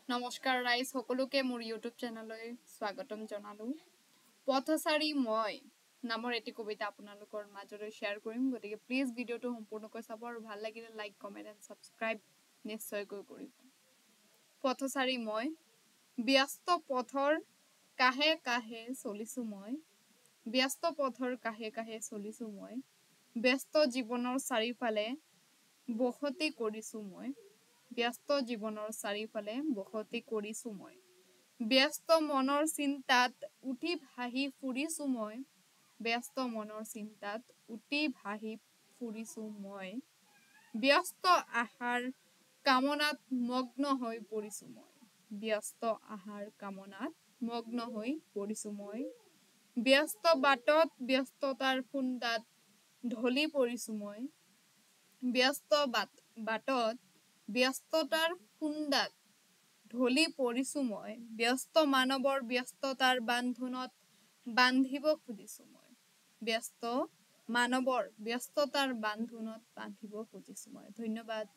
নমস্কাৰ ৰাইজ সকলোকে মোৰ ইউটিউব চেনেললৈ স্বাগতম জনালো পথচাৰী মই নামৰ এটি কবিতা আপোনালোকৰ মাজলৈ শ্বেয়াৰ কৰিম গতিকে প্লিজ ভিডিঅটো সম্পূৰ্ণকৈ চাব আৰু ভাল লাগিলে লাইক কমেন্ট এণ্ড সাবস্ক্ৰাইব নিশ্চয়কৈ কৰিব পথচাৰী মই ব্যস্ত পথৰ কাহে কাহে চলিছো মই ব্যস্ত পথৰ কাহে কাহে চলিছো মই ব্যস্ত জীৱনৰ চাৰিফালে বসতি কৰিছো মই ব্যস্ত জীৱনৰ চাৰিফালে বসতি কৰিছো মই ব্যস্ত মনৰ চিন্তাত উঠি ভাহি ফুৰিছো মই ব্যস্ত মনৰ চিন্তাত উঠি ভাহি ফুৰিছো মই ব্যস্ত আহাৰ কামনাত মগ্ন হৈ পৰিছো মই ব্যস্ত আহাৰ কামনাত মগ্ন হৈ পৰিছো মই ব্যস্ত বাটত ব্যস্ততাৰ খুন্দাত ঢলি পৰিছো মই ব্যস্ত বাটত ব্যস্ততাৰ খুন্দাত ঢলি পৰিছো মই ব্যস্ত মানৱৰ ব্যস্ততাৰ বান্ধোনত বান্ধিব খুজিছো মই ব্যস্ত মানৱৰ ব্যস্ততাৰ বান্ধোনত বান্ধিব খুজিছো মই ধন্যবাদ